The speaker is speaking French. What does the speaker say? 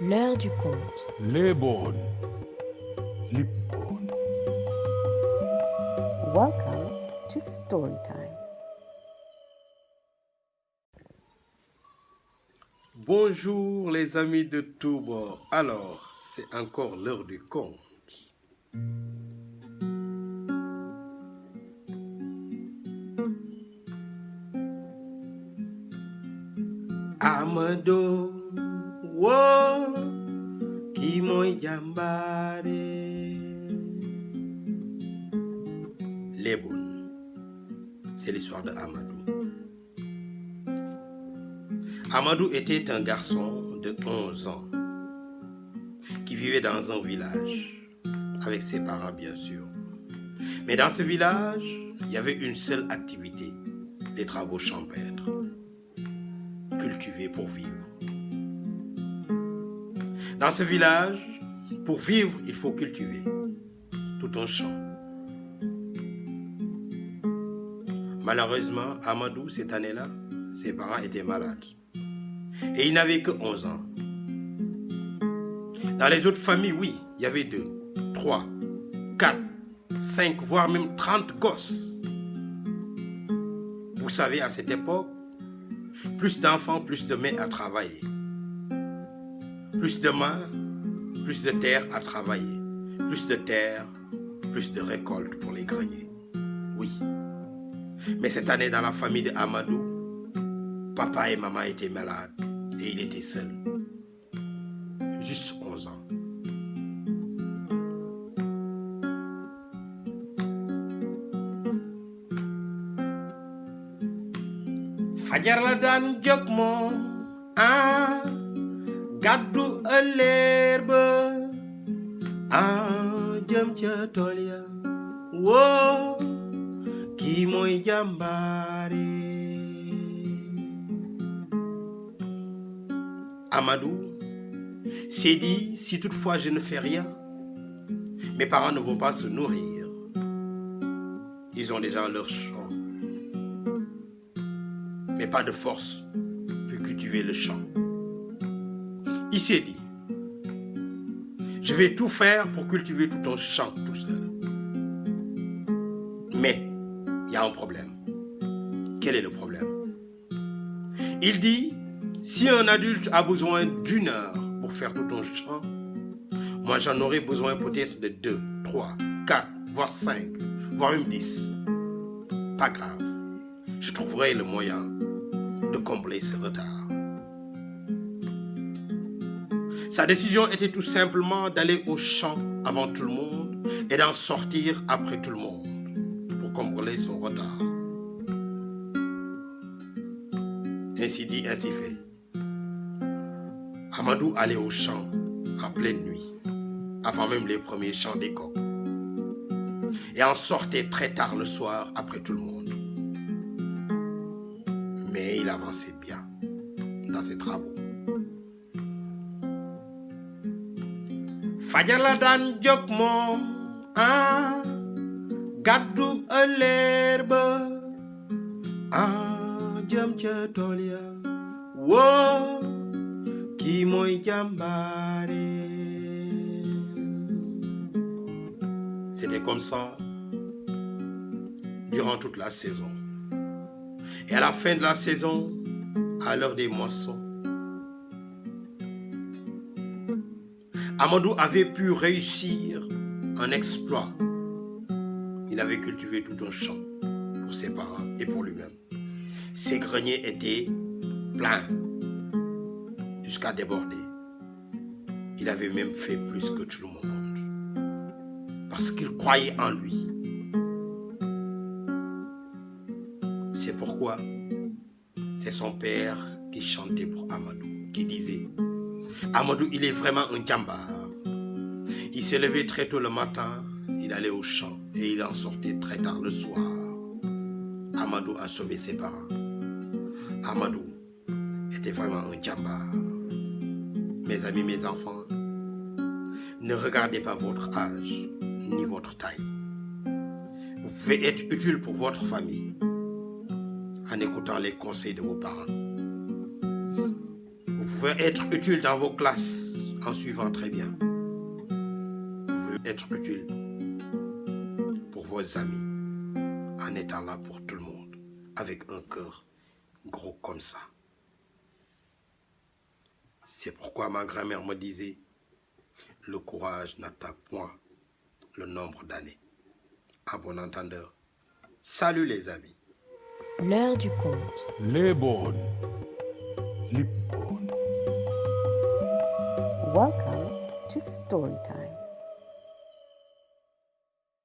L'heure du conte. Lebon. Lipon. Welcome to Storytime. Bonjour les amis de tous bords. Alors, c'est encore l'heure du conte. Amadou, wow, qui moy jambare. Lebon, c'est l'histoire de Amadou. Amadou était un garçon de 11 ans qui vivait dans un village, avec ses parents bien sûr. Mais dans ce village, il y avait une seule activité, les travaux champêtres, cultiver pour vivre. Dans ce village, pour vivre, il faut cultiver tout un champ. Malheureusement, Amadou, cette année-là, ses parents étaient malades. Et il n'avait que 11 ans. Dans les autres familles, oui, il y avait 2, 3, 4, 5, voire même 30 gosses. Vous savez, à cette époque, plus d'enfants, plus de mains à travailler. Plus de mains, plus de terre à travailler. Plus de terre, plus de récolte pour les greniers. Oui. Mais cette année, dans la famille de Amadou, papa et maman étaient malades et il était seul. Juste 11 ans. Fajar la daan jóg moom gàddu ëlleer ba jëm ca tool ya woo kii mooy jàmbaare. Amadou s'est dit, si toutefois je ne fais rien, mes parents ne vont pas se nourrir. Ils ont déjà leur champ. Mais pas de force pour cultiver le champ. Il s'est dit, je vais tout faire pour cultiver tout un champ tout seul. Mais il y a un problème. Quel est le problème? Il dit, si un adulte a besoin d'1 heure pour faire tout un champ, moi j'en aurais besoin peut-être de 2, 3, 4, voire 5, voire même 10. Pas grave, je trouverai le moyen de combler ce retard. Sa décision était tout simplement d'aller au champ avant tout le monde et d'en sortir après tout le monde pour combler son retard. Ainsi dit, ainsi fait. Amadou allait au champ en pleine nuit, avant même les premiers chants des coqs, et en sortait très tard le soir après tout le monde. Mais il avançait bien dans ses travaux. Fajar la daan jóg moom gàddu ëlleer ba jëm ca tool ya woo kii mooy jàmbaare. C'était comme ça durant toute la saison. Et à la fin de la saison, à l'heure des moissons, Amadou avait pu réussir un exploit. Il avait cultivé tout un champ pour ses parents et pour lui-même. Ses greniers étaient pleins jusqu'à déborder. Il avait même fait plus que tout le monde parce qu'il croyait en lui. C'est pourquoi c'est son père qui chantait pour Amadou, qui disait, Amadou, il est vraiment un djambar. Il se levait très tôt le matin, il allait au champ et il en sortait très tard le soir. Amadou a sauvé ses parents. Amadou était vraiment un djambar. Mes amis, mes enfants, ne regardez pas votre âge ni votre taille. Vous pouvez être utile pour votre famille en écoutant les conseils de vos parents. Vous pouvez être utile dans vos classes en suivant très bien. Vous pouvez être utile pour vos amis en étant là pour tout le monde avec un cœur gros comme ça. C'est pourquoi ma grand-mère me disait, le courage n'atteint point le nombre d'années. À bon entendeur, salut les amis. L'heure du conte. Lebon. Lipon. Welcome to Storytime.